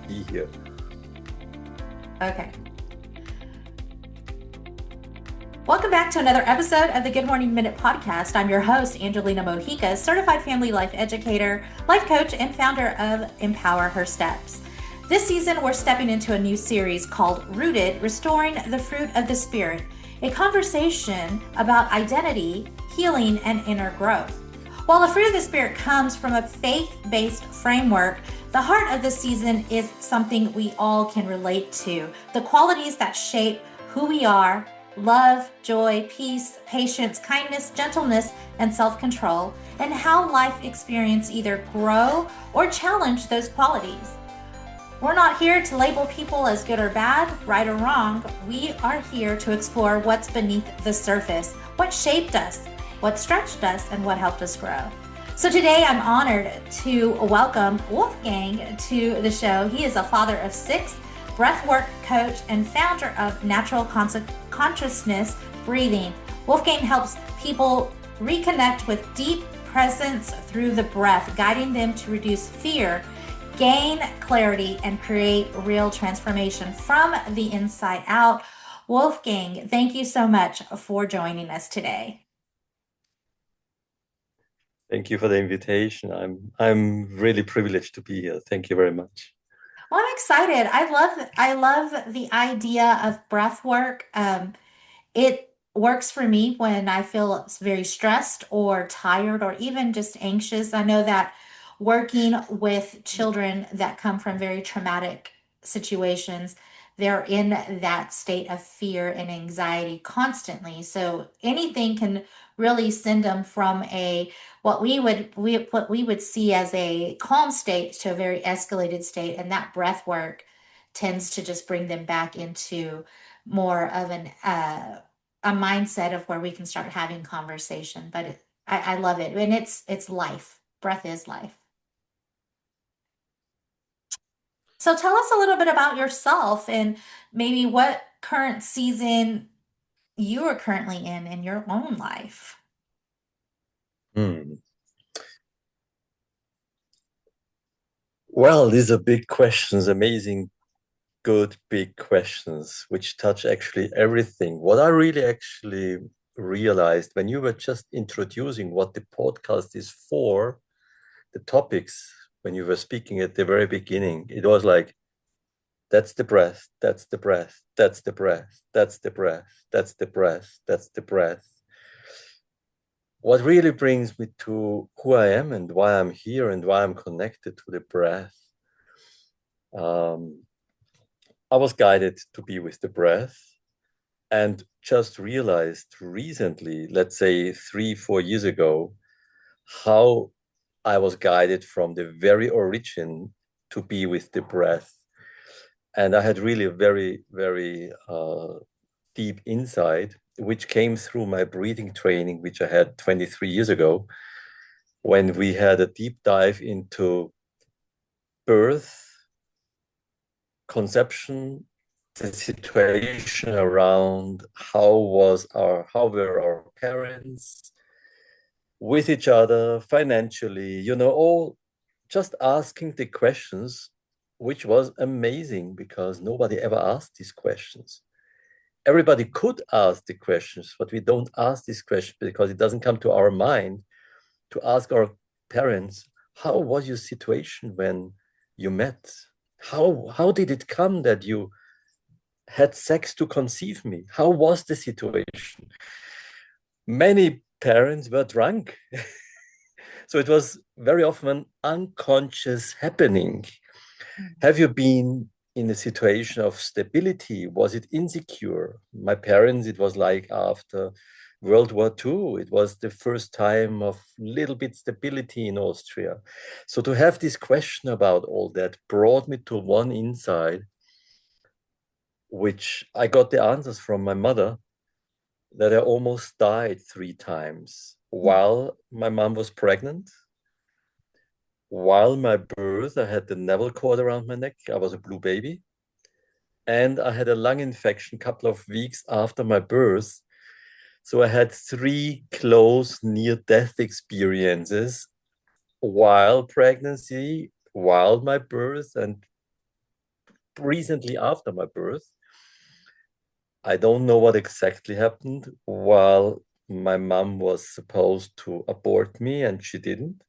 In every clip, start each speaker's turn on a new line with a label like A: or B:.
A: be here.
B: Okay. Welcome back to another episode of the Good Morning Minute podcast. I'm your host, Angelina Mojica, certified family life educator, life coach, and founder of Empower Her Steps. This season, we're stepping into a new series called Rooted, Restoring the Fruit of the Spirit, a conversation about identity, healing, and inner growth. While the fruit of the Spirit comes from a faith-based framework, the heart of the season is something we all can relate to. The qualities that shape who we are: love, joy, peace, patience, kindness, gentleness, and self-control, and how life experience either grow or challenge those qualities. We're not here to label people as good or bad, right or wrong. We are here to explore what's beneath the surface, what shaped us, what stretched us, and what helped us grow. So today I'm honored to welcome Wolfgang to the show. He is a father of 6, breathwork coach, and founder of Natural Consciousness Breathing. Wolfgang helps people reconnect with deep presence through the breath, guiding them to reduce fear, gain clarity, and create real transformation from the inside out. Wolfgang, thank you so much for joining us today.
A: Thank you for the invitation. I'm really privileged to be here. Thank you very much.
B: Well, I'm excited. I love the idea of breath work. It works for me when I feel very stressed or tired or even just anxious. I know that working with children that come from very traumatic situations, they're in that state of fear and anxiety constantly. So anything can really send them from a what we would see as a calm state to a very escalated state, and that breath work tends to just bring them back into more of a mindset of where we can start having conversation. But I love it, and it's life. Breath is life. So tell us a little bit about yourself and maybe what current season you are currently in your own life.
A: Hmm. Well, these are big questions, amazing, good, big questions, which touch actually everything. What I really actually realized when you were just introducing what the podcast is for, the topics, when you were speaking at the very beginning, it was like, that's the breath, that's the breath, that's the breath, that's the breath, that's the breath, that's the breath. What really brings me to who I am and why I'm here and why I'm connected to the breath. Um, I was guided to be with the breath and just realized recently, let's say 3, 4 years ago, how I was guided from the very origin to be with the breath. And I had really a very, very deep insight, which came through my breathing training, which I had 23 years ago, when we had a deep dive into birth, conception, the situation around how were our parents with each other financially, all just asking the questions, which was amazing because nobody ever asked these questions. Everybody could ask the questions, but we don't ask these questions because it doesn't come to our mind to ask our parents, how was your situation when you met? How did it come that you had sex to conceive me? How was the situation? Many parents were drunk. So it was very often an unconscious happening. Have you been in a situation of stability? Was it insecure? My parents, it was like after World War II. It was the first time of little bit stability in Austria. So to have this question about all that brought me to one insight, which I got the answers from my mother, that I almost died 3 times while my mom was pregnant. While my birth, I had the navel cord around my neck. I was a blue baby. And I had a lung infection a couple of weeks after my birth. So I had 3 close near-death experiences while pregnancy, while my birth, and recently after my birth. I don't know what exactly happened while my mom was supposed to abort me and she didn't.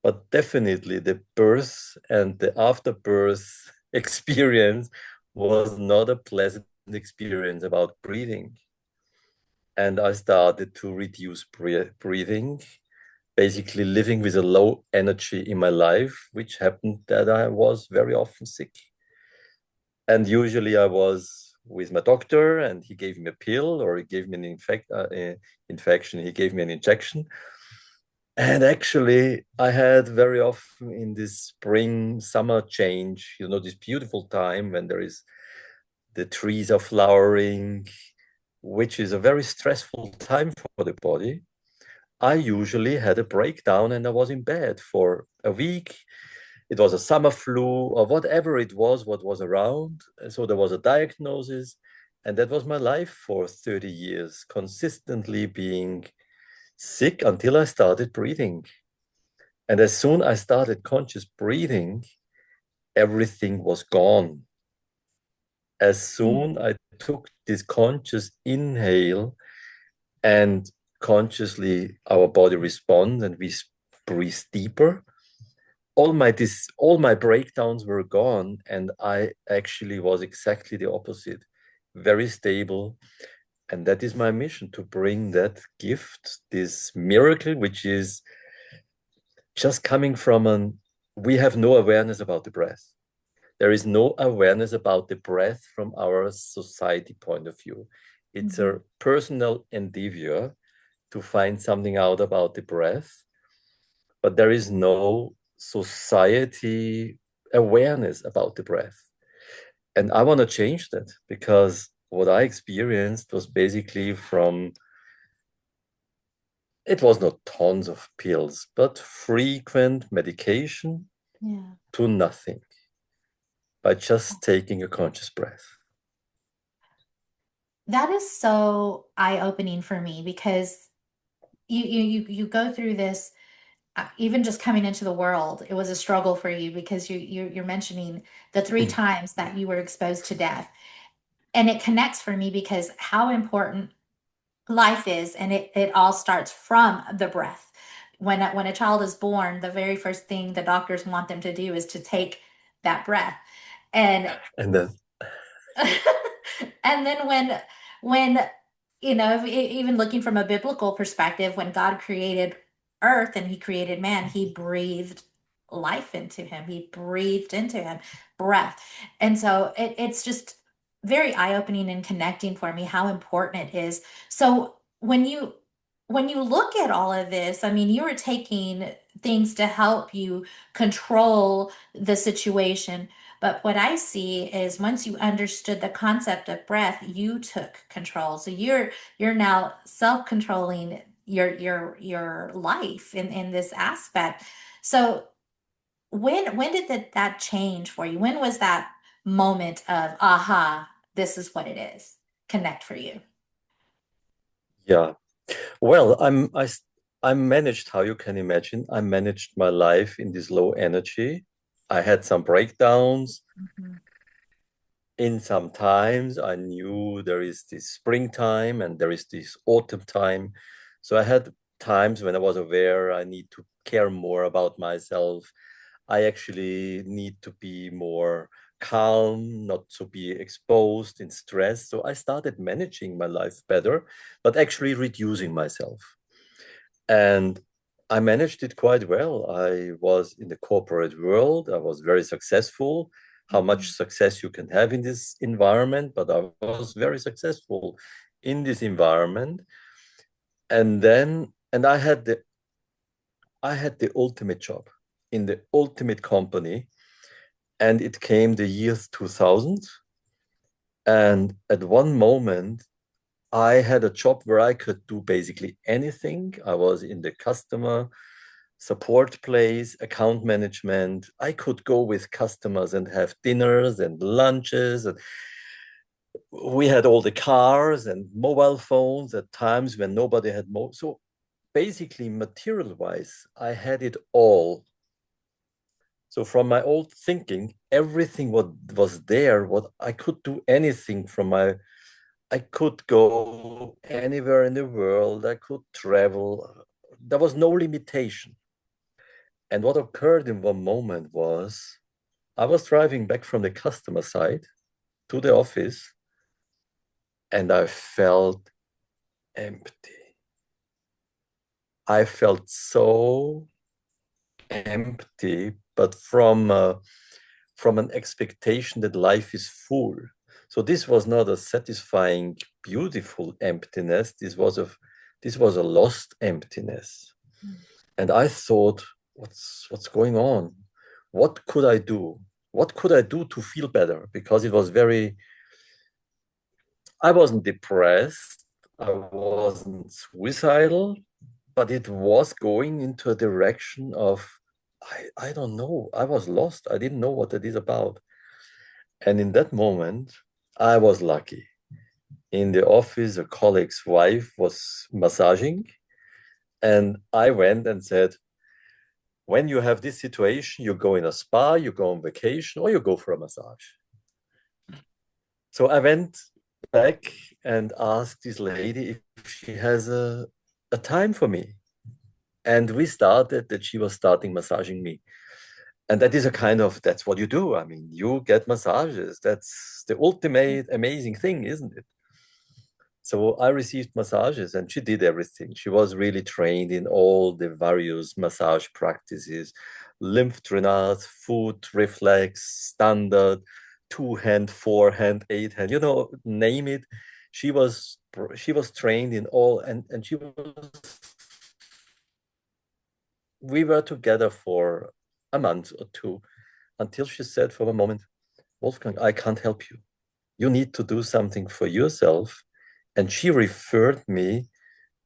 A: But definitely the birth and the afterbirth experience was not a pleasant experience about breathing. And I started to reduce breathing, basically living with a low energy in my life, which happened that I was very often sick. And usually I was with my doctor and he gave me a pill or he gave me an infection, he gave me an injection. And actually, I had very often in this spring, summer change, this beautiful time when there is the trees are flowering, which is a very stressful time for the body. I usually had a breakdown and I was in bed for a week. It was a summer flu or whatever it was, what was around. So there was a diagnosis. And that was my life for 30 years, consistently being sick until I started breathing. And as soon as I started conscious breathing, everything was gone. As soon I took this conscious inhale and consciously our body responds and we breathe deeper, all my breakdowns were gone and I actually was exactly the opposite, very stable. And that is my mission, to bring that gift, this miracle, which is just coming from we have no awareness about the breath. There is no awareness about the breath from our society point of view. It's a personal endeavor to find something out about the breath, but there is no society awareness about the breath. And I want to change that, because what I experienced was basically it was not tons of pills, but frequent medication to nothing by just taking a conscious breath.
B: That is so eye-opening for me because you go through this, even just coming into the world, it was a struggle for you because you're mentioning the 3 times that you were exposed to death. And it connects for me because how important life is, and it all starts from the breath. When a child is born, the very first thing the doctors want them to do is to take that breath. And
A: And then
B: and then when even looking from a biblical perspective, when God created earth and he created man, he breathed life into him. He breathed into him breath. And so it's just very eye-opening and connecting for me how important it is. So when you look at all of this, I mean, you were taking things to help you control the situation. But what I see is once you understood the concept of breath, you took control. So you're now self-controlling your life in this aspect. So when did that change for you? When was that moment of aha, this is what it is, connect for you?
A: yeah. Well, I managed, how you can imagine, I managed my life in this low energy. I had some breakdowns.
B: Mhm.
A: In some times, I knew there is this springtime and there is this autumn time. So I had times when I was aware I need to care more about myself. I actually need to be more calm, not to be exposed in stress. So I started managing my life better, but actually reducing myself. And I managed it quite well. I was in the corporate world. I was very successful. How much
B: Mhm.
A: success you can have in this environment, but I was very successful in this environment. And I had the ultimate job in the ultimate company, and it came the year 2000. And at one moment, I had a job where I could do basically anything. I was in the customer support place, account management. I could go with customers and have dinners and lunches. And we had all the cars and mobile phones at times when nobody had so basically, material wise, I had it all. So from my old thinking, everything what was there, what I could do anything from my, I could go anywhere in the world, I could travel. There was no limitation. And what occurred in one moment was I was driving back from the customer side to the office and I felt empty. I felt so empty, but from an expectation that life is full. So this was not a satisfying, beautiful emptiness. This was a lost emptiness. And I thought, what's going on? What could I do? What could I do to feel better? Because it was very, I wasn't depressed, I wasn't suicidal, but it was going into a direction of, I don't know. I was lost. I didn't know what it is about. And in that moment, I was lucky. In the office, a colleague's wife was massaging, and I went and said, when you have this situation, you go in a spa, you go on vacation, or you go for a massage. So I went back and asked this lady if she has a time for me. And we started that she was starting massaging me. And that is a kind of, that's what you do. I mean, you get massages. That's the ultimate amazing thing, isn't it? So I received massages and she did everything. She was really trained in all the various massage practices, lymph drainage, foot reflex, standard, two hand, four hand, eight hand, name it. She was trained in all, and we were together for a month or two until she said for a moment, Wolfgang, I can't help you. You need to do something for yourself. And she referred me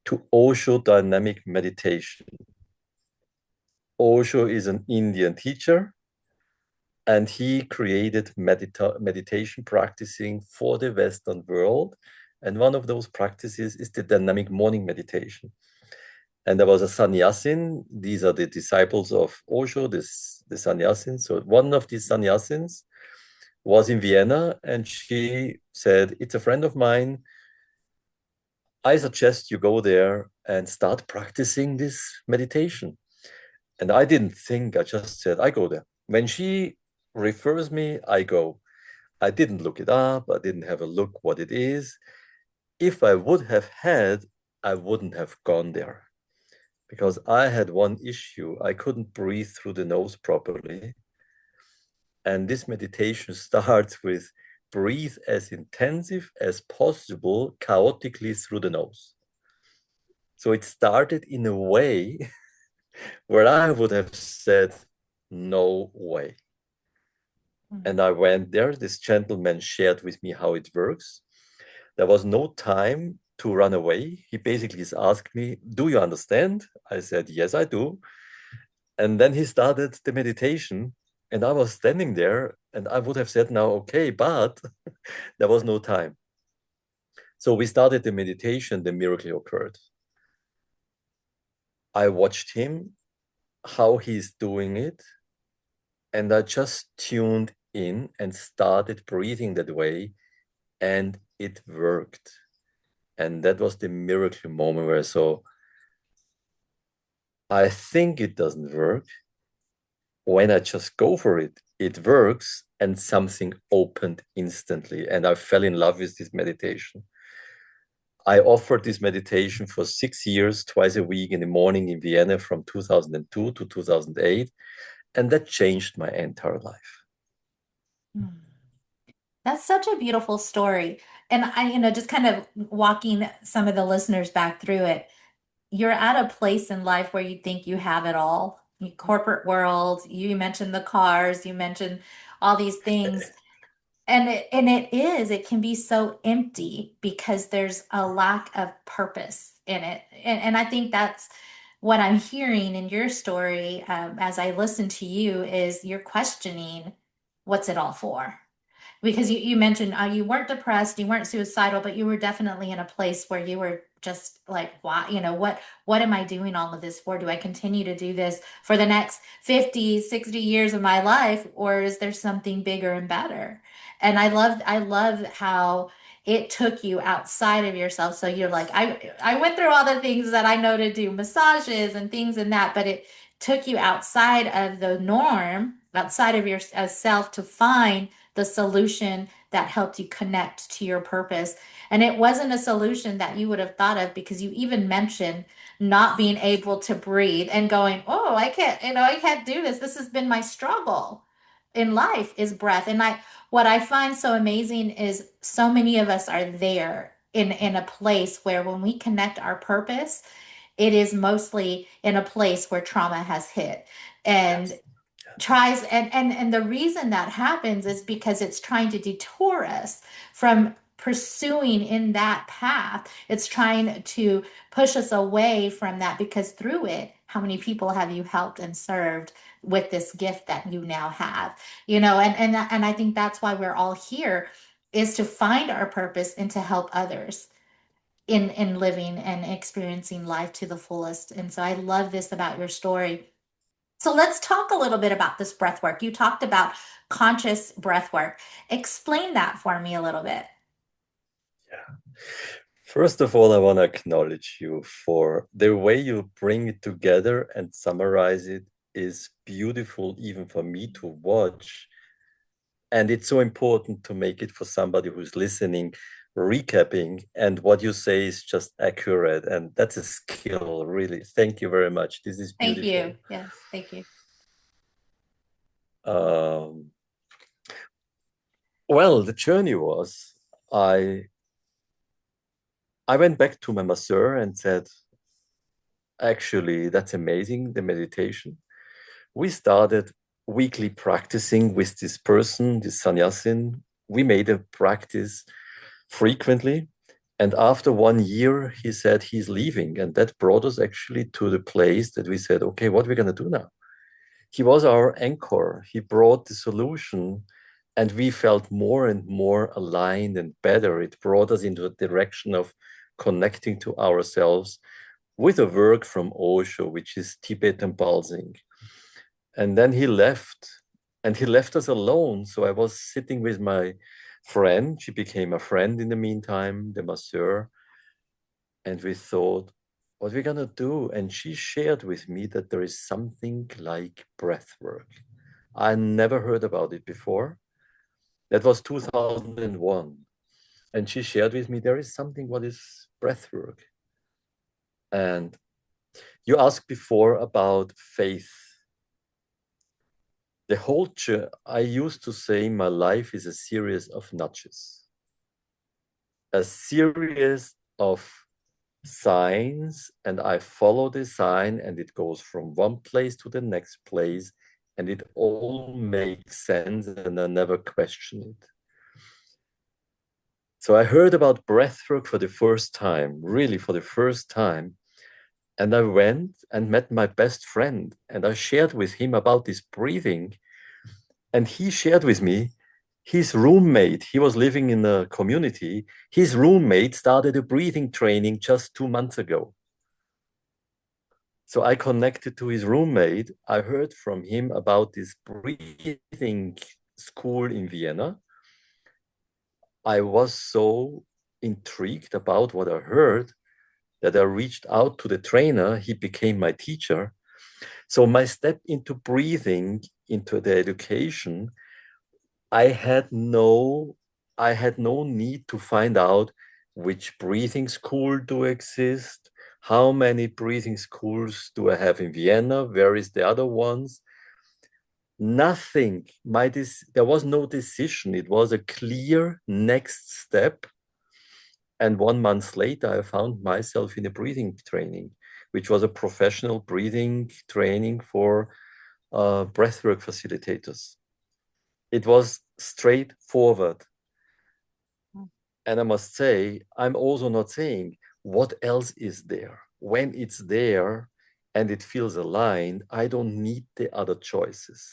A: to Osho dynamic meditation. Osho is an Indian teacher, and he created meditation practicing for the Western world. And one of those practices is the dynamic morning meditation. And there was a sannyasin. These are the disciples of Osho, the sannyasins. So one of these sannyasins was in Vienna, and she said, it's a friend of mine. I suggest you go there and start practicing this meditation. And I didn't think, I just said, I go there. When she refers me, I go. I didn't look it up. I didn't have a look what it is. If I would have had, I wouldn't have gone there because I had one issue. I couldn't breathe through the nose properly. And this meditation starts with breathe as intensive as possible, chaotically through the nose. So it started in a way where I would have said, no way. And I went there. This gentleman shared with me how it works. There was no time to run away. He basically asked me, do you understand? I said, yes, I do. And then he started the meditation. And I was standing there and I would have said, now, okay, but there was no time. So we started the meditation, the miracle occurred. I watched him, how he's doing it, and I just tuned in and started breathing that way, and it worked. And that was the miracle moment where I saw, I think it doesn't work. When I just go for it, it works, and something opened instantly. And I fell in love with this meditation. I offered this meditation for 6 years, twice a week in the morning in Vienna from 2002 to 2008. And that changed my entire life.
B: That's such a beautiful story. And just kind of walking some of the listeners back through it, you're at a place in life where you think you have it all. Corporate world, you mentioned the cars, you mentioned all these things. And it can be so empty because there's a lack of purpose in it. And I think that's what I'm hearing in your story, as I listen to you, is you're questioning what's it all for? Because you mentioned you weren't depressed, you weren't suicidal, but you were definitely in a place where you were just like, why, what am I doing all of this for? Do I continue to do this for the next 50, 60 years of my life, or is there something bigger and better? And I love how it took you outside of yourself. So you're like, I went through all the things that I know to do, massages and things and that, but it took you outside of the norm, outside of yourself, to find the solution that helped you connect to your purpose. And it wasn't a solution that you would have thought of, because you even mentioned not being able to breathe and going, oh, I can't do this. This has been my struggle in life, is breath. And what I find so amazing is so many of us are there in a place where when we connect our purpose, it is mostly in a place where trauma has hit. And
A: Yes.
B: tries and the reason that happens is because it's trying to detour us from pursuing in that path. It's trying to push us away from that, because through it, how many people have you helped and served with this gift that you now have? And I think that's why we're all here, is to find our purpose and to help others in living and experiencing life to the fullest. And so I love this about your story. So let's talk a little bit about this breath work. You talked about conscious breath work. Explain that for me a little bit.
A: Yeah. First of all, I want to acknowledge you for the way you bring it together and summarize it is beautiful, even for me to watch. And it's so important to make it for somebody who's listening, recapping, and what you say is just accurate. And that's a skill, really. Thank you very much. This is
B: Thank you.
A: beautiful.
B: Yes, thank you.
A: Um, well, the journey was I went back to my masseur and said, actually, that's amazing, the meditation. We started weekly practicing with this person, this sannyasin. We made a practice frequently. And after 1 year, he said he's leaving. And that brought us actually to the place that we said, okay, what are we going to do now? He was our anchor. He brought the solution. And we felt more and more aligned and better. It brought us into a direction of connecting to ourselves with a work from Osho, which is Tibetan pulsing. And then he left, and he left us alone. So I was sitting with my friend. She became a friend in the meantime, the masseur. And we thought, what are we gonna do? And she shared with me that there is something like breath work. I never heard about it before. That was 2001. And she shared with me there is something what is breath work. And you asked before about faith. The whole I used to say my life is a series of nudges, a series of signs, and I follow the sign, and it goes from one place to the next place, and it all makes sense, and I never question it. So I heard about breathwork for the first time, really for the first time. And I went and met my best friend, and I shared with him about this breathing. And he shared with me his roommate. He was living in a community. His roommate started a breathing training just 2 months ago. So I connected to his roommate. I heard from him about this breathing school in Vienna. I was so intrigued about what I heard that I reached out to the trainer. He became my teacher. So my step into breathing, into the education, I had no need to find out which breathing school do exist, how many breathing schools do I have in Vienna, where is the other ones. Nothing. There was no decision. It was a clear next step. And 1 month later, I found myself in a breathing training, which was a professional breathing training for breathwork facilitators. It was straightforward. And I must say, I'm also not saying what else is there. When it's there and it feels aligned, I don't need the other choices.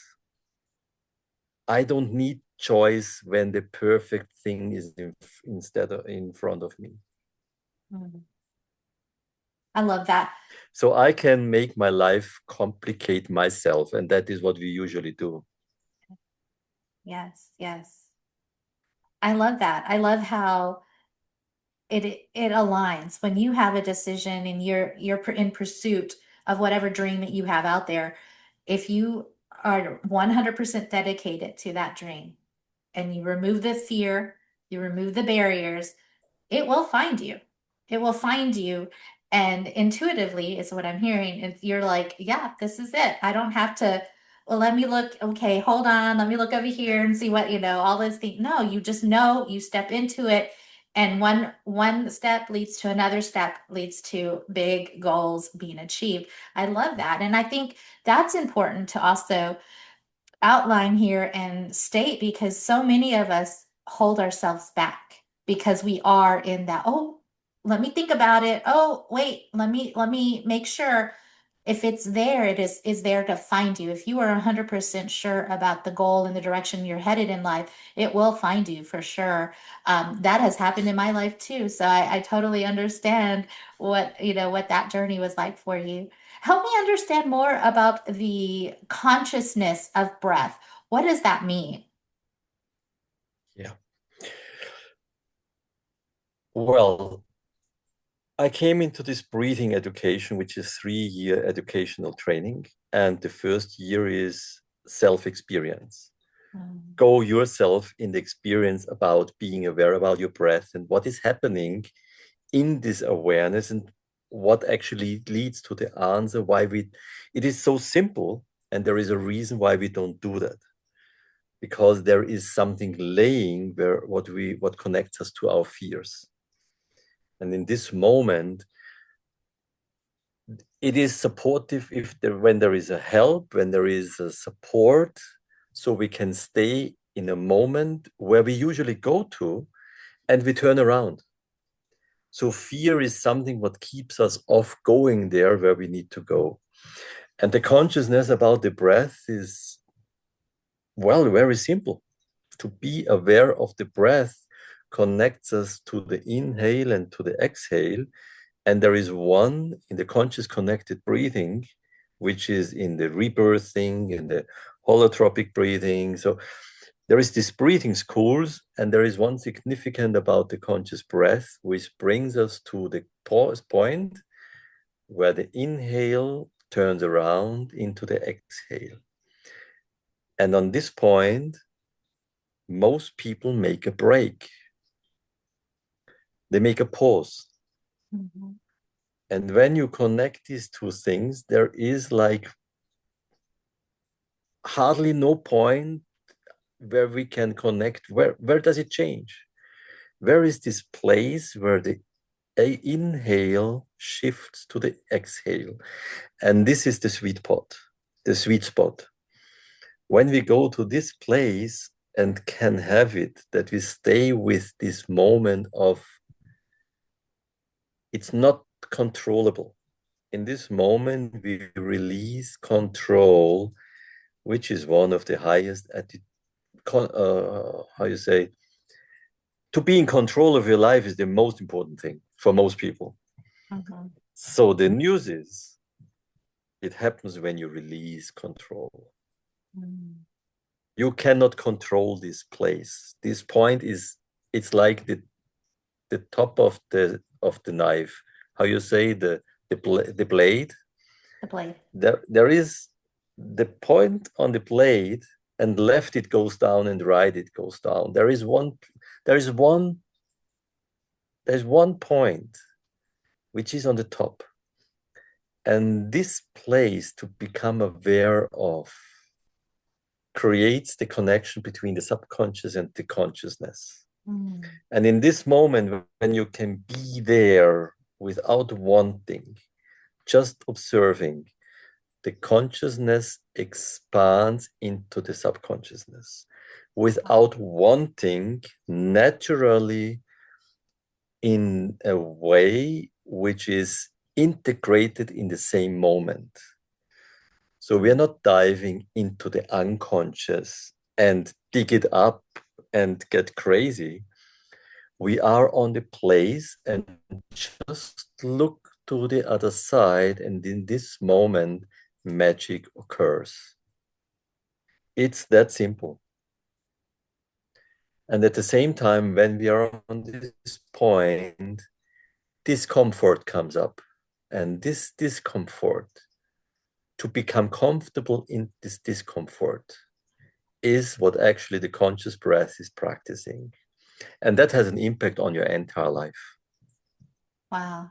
A: I don't need choice when the perfect thing is instead of in front of me.
B: Mhm. I love that.
A: So I can make my life complicate myself, and that is what we usually do.
B: Yes, yes. I love that. I love how it aligns when you have a decision and you're in pursuit of whatever dream that you have out there. If you are 100% dedicated to that dream and you remove the fear, you remove the barriers, it will find you. It will find you. And intuitively is what I'm hearing. Is you're like, yeah, this is it. I don't have to, well, let me look. Okay, hold on. Let me look over here and see what, all those things. No, you just know, you step into it. And one step leads to another step, leads to big goals being achieved. I love that. And I think that's important to also outline here and state because so many of us hold ourselves back because we are in that, oh, let me think about it. Oh, wait, let me make sure if it's there, it is there to find you. If you are 100% sure about the goal and the direction you're headed in life, it will find you for sure. That has happened in my life too. So I totally understand what that journey was like for you. Help me understand more about the consciousness of breath. What does that mean?
A: Yeah. Well, I came into this breathing education, which is 3-year educational training. And the first year is self-experience.
B: Mm,
A: Go yourself in the experience about being aware about your breath and what is happening in this awareness and what actually leads to the answer why it is so simple, and there is a reason why we don't do that, because there is something laying where what connects us to our fears. And in this moment, it is supportive when there is a help, when there is a support, so we can stay in a moment where we usually go to and we turn around. So fear is something what keeps us off going there where we need to go. And the consciousness about the breath is, well, very simple. To be aware of the breath connects us to the inhale and to the exhale. And there is one in the conscious connected breathing, which is in the rebirthing, in the holotropic breathing. So there is this breathing schools, and there is one significant about the conscious breath, which brings us to the pause point where the inhale turns around into the exhale. And on this point, most people make a break. They make a pause.
B: mhm,
A: And when you connect these two things, there is like hardly no point where we can connect. Where does it change? Where is this place where the inhale shifts to the exhale? And this is the sweet spot, the sweet spot. When we go to this place and can have it, that we stay with this moment of it's not controllable. In this moment, we release control, which is one of the highest how you say, to be in control of your life is the most important thing for most people.
B: mhm,
A: So the news is, it happens when you release control.
B: mm.
A: You cannot control this place. This point is, it's like the top of the knife. How you say the blade?
B: The blade.
A: There is the point on the blade, and left it goes down and right it goes down. There's one point which is on the top. And this place to become aware of creates the connection between the subconscious and the consciousness.
B: Mm,
A: And in this moment, when you can be there without wanting, just observing, the consciousness expands into the subconsciousness without wanting, naturally, in a way which is integrated in the same moment. So we are not diving into the unconscious and dig it up and get crazy. We are on the place and just look to the other side, and in this moment, magic occurs. It's that simple. And at the same time, when we are on this point, discomfort comes up. And this discomfort, to become comfortable in this discomfort, is what actually the conscious breath is practicing. And that has an impact on your entire life.
B: Wow.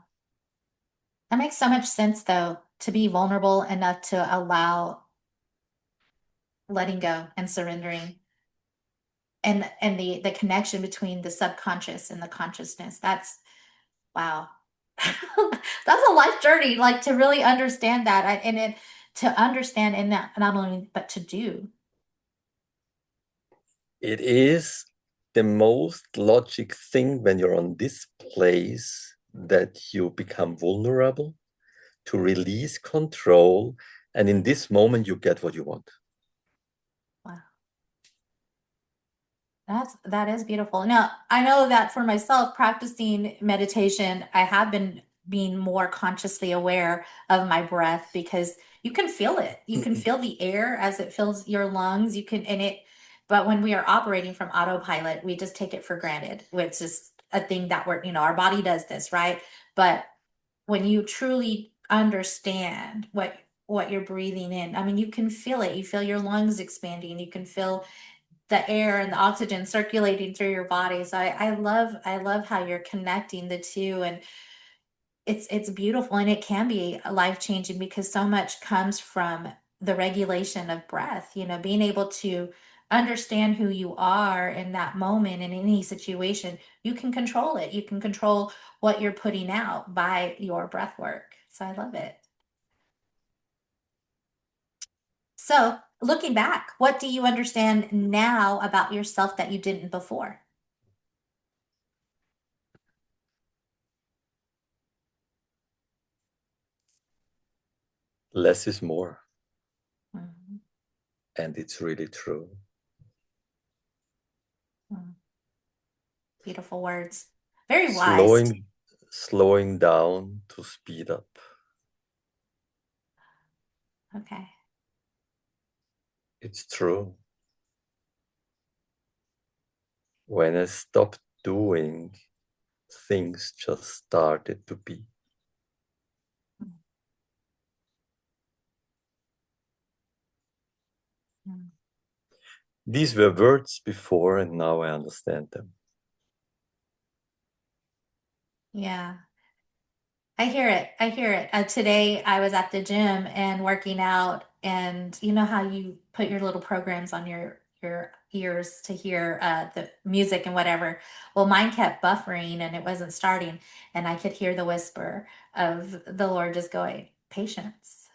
B: That makes so much sense, though, to be vulnerable enough to allow letting go and surrendering, and the connection between the subconscious and the consciousness. That's wow. That's a life journey, like to really understand that, and it to understand, and not only but to do.
A: It is the most logic thing when you're on this place that you become vulnerable to release control. And in this moment, you get what you want.
B: Wow. That is beautiful. Now, I know that for myself, practicing meditation, I have been being more consciously aware of my breath, because you can feel it. You can feel the air as it fills your lungs. You can, and it, but when we are operating from autopilot, we just take it for granted, which is a thing that our body does this, right? But when you truly understand what you're breathing in, I mean, you can feel it. You feel your lungs expanding. You can feel the air and the oxygen circulating through your body. So I love how you're connecting the two, and it's beautiful, and it can be life changing, because so much comes from the regulation of breath. Being able to understand who you are in that moment, in any situation, you can control it. You can control what you're putting out by your breath work. So I love it. So, looking back, what do you understand now about yourself that you didn't before?
A: Less is more.
B: Mhm.
A: And it's really true.
B: Mm. Beautiful words. Very wise.
A: Slowing down to speed up.
B: Okay.
A: It's true. When I stopped doing, things just started to be.
B: Mm.
A: These were words before, and now I understand them.
B: Yeah. I hear it. I hear it. Today I was at the gym and working out, and you know how you put your little programs on your ears to hear the music and whatever. Well, mine kept buffering and it wasn't starting, and I could hear the whisper of the Lord just going, "Patience.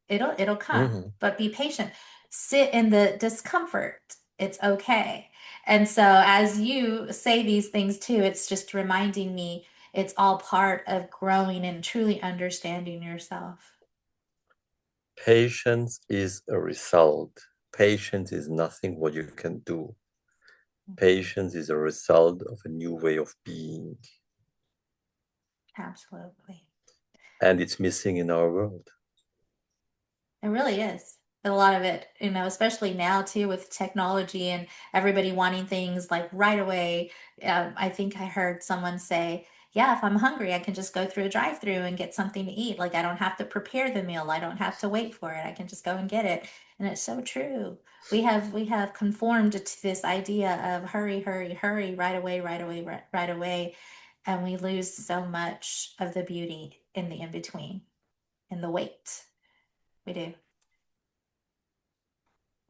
B: It'll come,
A: Mm-hmm.
B: but be patient. Sit in the discomfort. It's okay." And so as you say these things too, it's just reminding me it's all part of growing and truly understanding yourself.
A: Patience is a result. Patience is nothing what you can do. Patience is a result of a new way of being.
B: Absolutely.
A: And it's missing in our world.
B: It really is. A lot of it, especially now too with technology and everybody wanting things like right away. I think I heard someone say, yeah, if I'm hungry, I can just go through a drive-through and get something to eat. Like I don't have to prepare the meal. I don't have to wait for it. I can just go and get it. And it's so true. We have conformed to this idea of hurry, hurry, hurry, right away, right away, right away. And we lose so much of the beauty in the in-between, in the wait. We do.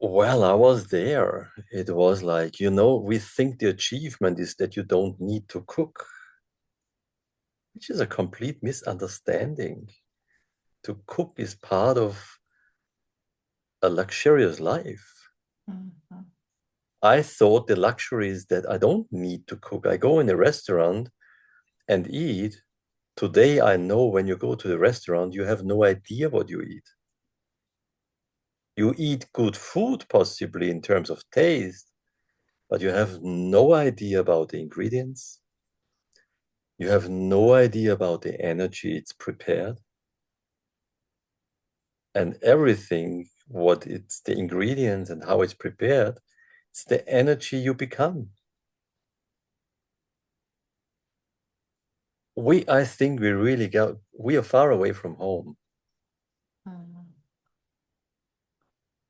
A: Well, I was there. It was like, we think the achievement is that you don't need to cook, which is a complete misunderstanding. To cook is part of a luxurious life.
B: Mhm.
A: I thought the luxury is that I don't need to cook. I go in a restaurant and eat. Today, I know when you go to the restaurant, you have no idea what you eat. You eat good food, possibly in terms of taste, but you have no idea about the ingredients. You have no idea about the energy it's prepared. And everything, what it's the ingredients and how it's prepared, it's the energy you become. I think we are far away from home.
B: Mm.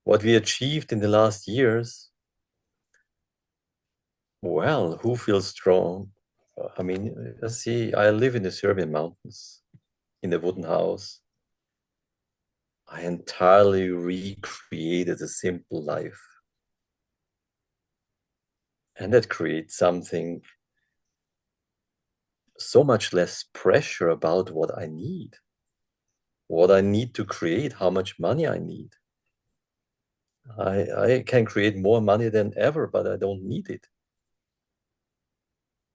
A: What we achieved in the last years, well, who feels strong? I mean, see, I live in the Serbian mountains in a wooden house. I entirely recreated a simple life. And that creates something so much less pressure about what I need to create, how much money I need. I can create more money than ever, but I don't need it.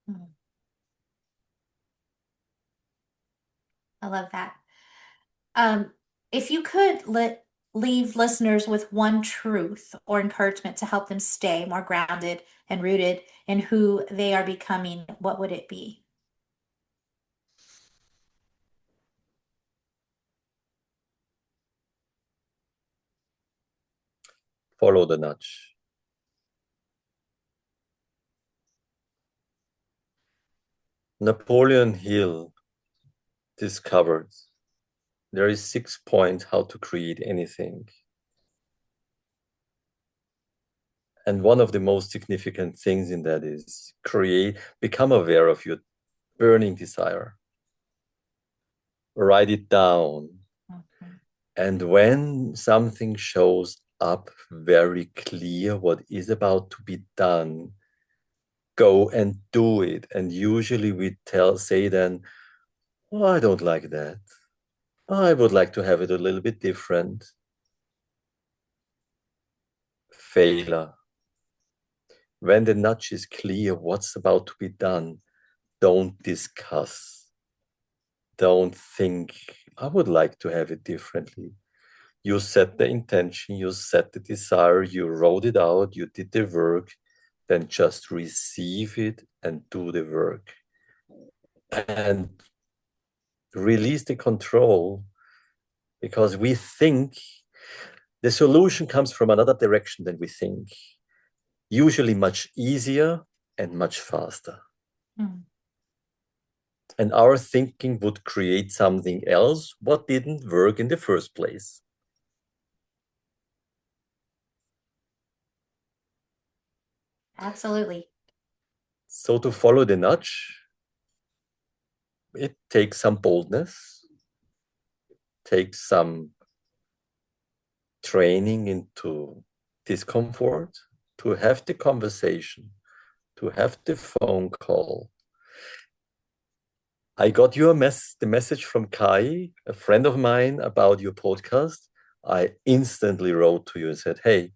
B: Mm. I love that. Um, if you could leave listeners with one truth or encouragement to help them stay more grounded and rooted in who they are becoming, what would it be?
A: Follow the nudge. Napoleon Hill discovered there is 6 points how to create anything. And one of the most significant things in that is become aware of your burning desire. Write it down.
B: Mhm.
A: And when something shows up very clear what is about to be done, go and do it. And usually we say then, oh, I don't like that. I would like to have it a little bit different. Failure. When the nudge is clear what's about to be done, don't discuss. Don't think, I would like to have it differently. You set the intention, you set the desire, you wrote it out, you did the work, then just receive it and do the work. And release the control, because we think the solution comes from another direction than we think, usually much easier and much faster.
B: Mm.
A: And our thinking would create something else what didn't work in the first place.
B: Absolutely.
A: So to follow the nudge, it takes some boldness, takes some training into discomfort, to have the conversation, to have the phone call. I got the message from Kai, a friend of mine, about your podcast. I instantly wrote to you and said, hey,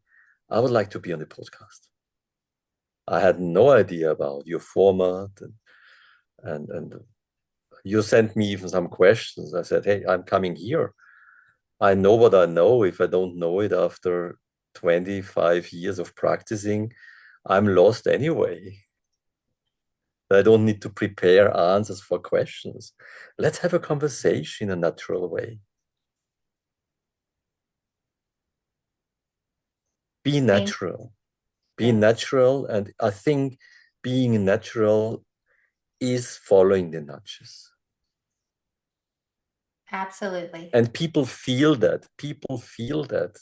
A: I would like to be on the podcast. I had no idea about your format, and you sent me even some questions. I said, hey, I'm coming here. I know what I know. If I don't know it after 25 years of practicing, I'm lost anyway. I don't need to prepare answers for questions. Let's have a conversation in a natural way. Be
B: Thank
A: natural. Be
B: Yes,
A: natural. And I think being natural is following the nudges.
B: absolutely.
A: And people feel that. People feel that.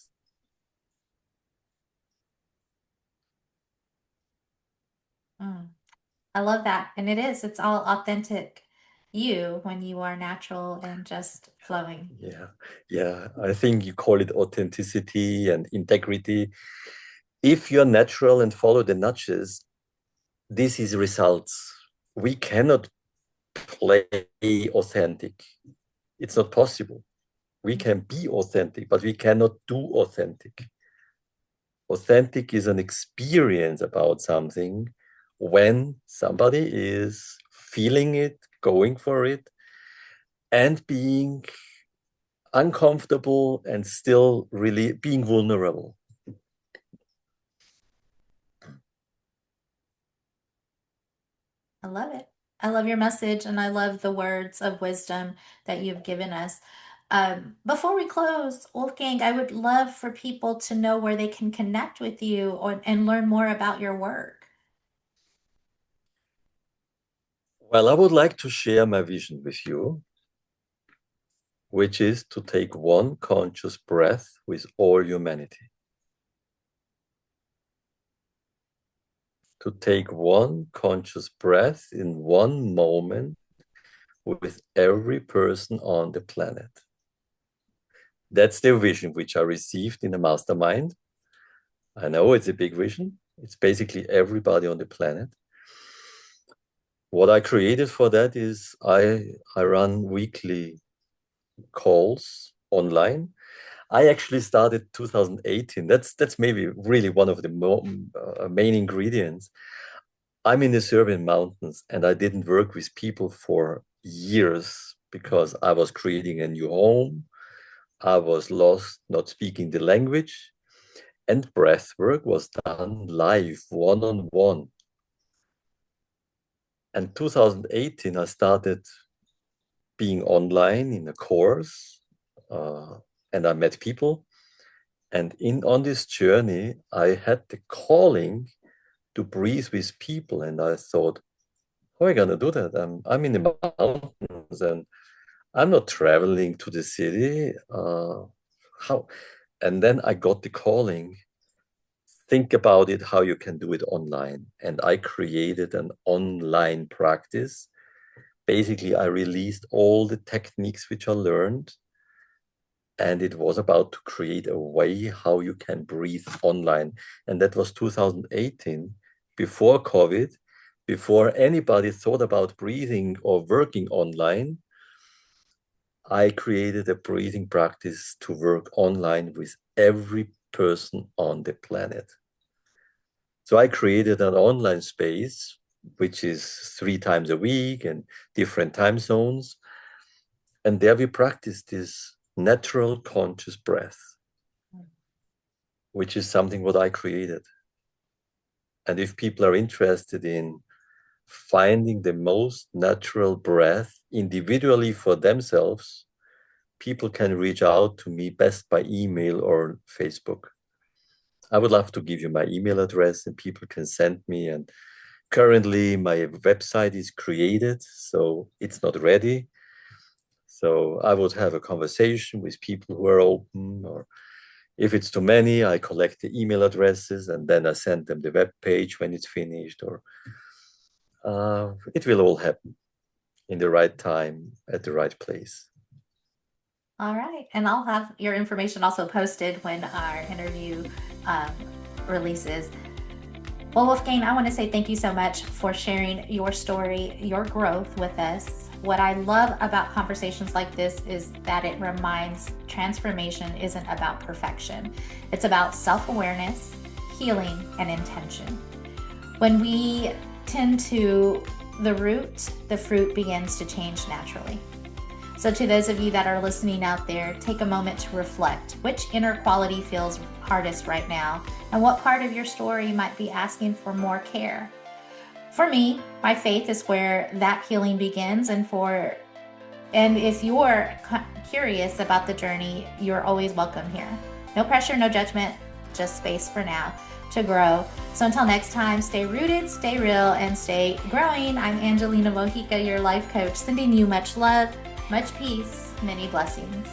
B: Mm. I love that. And it's all authentic you when you are natural and just flowing.
A: Yeah. Yeah. I think you call it authenticity and integrity. If you're natural and follow the nudges, this is results. We cannot play authentic. It's not possible. We can be authentic, but we cannot do authentic. Authentic is an experience about something when somebody is feeling it, going for it, and being uncomfortable and still really being vulnerable.
B: I love it. I love your message, and I love the words of wisdom that you've given us. Before we close, Wolfgang, I would love for people to know where they can connect with you and learn more about your work.
A: Well, I would like to share my vision with you, which is to take one conscious breath with all humanity. To take one conscious breath in one moment with every person on the planet. That's the vision which I received in the mastermind. I know it's a big vision. It's basically everybody on the planet. What I created for that is I run weekly calls online. I actually started 2018. That's maybe really one of the main ingredients. I'm in the Serbian mountains, and I didn't work with people for years because I was creating a new home. I was lost, not speaking the language, and breath work was done live, one-on-one. And 2018, I started being online in a course, and I met people. And on this journey, I had the calling to breathe with people, and I thought, how am I gonna do that? I'm in the mountains, and I'm not traveling to the city. How? And then I got the calling. Think about it, how you can do it online. And I created an online practice. Basically, I released all the techniques which I learned, and it was about to create a way how you can breathe online. And that was 2018, before COVID, before anybody thought about breathing or working online. I created a breathing practice to work online with every person on the planet. So I created an online space, which is 3 times a week and different time zones. And there we practice this natural conscious breath, which is something what I created. And if people are interested in finding the most natural breath individually for themselves, people can reach out to me best by email or Facebook. I would love to give you my email address and people can send me. And currently my website is created, so it's not ready. So I would have a conversation with people who are open, or if it's too many, I collect the email addresses and then I send them the web page when it's finished, or it will all happen in the right time at the right place.
B: All right. And I'll have your information also posted when our interview releases. Well, Wolfgang, I want to say thank you so much for sharing your story, your growth with us. What I love about conversations like this is that it reminds transformation isn't about perfection. It's about self-awareness, healing, and intention. When we tend to the root, the fruit begins to change naturally. So to those of you that are listening out there, take a moment to reflect which inner quality feels hardest right now and what part of your story might be asking for more care. For me, my faith is where that healing begins, and if you're curious about the journey, you're always welcome here. No pressure, no judgment, just space for now to grow. So until next time, stay rooted, stay real, and stay growing. I'm Angelina Mojica, your life coach, sending you much love, much peace, many blessings.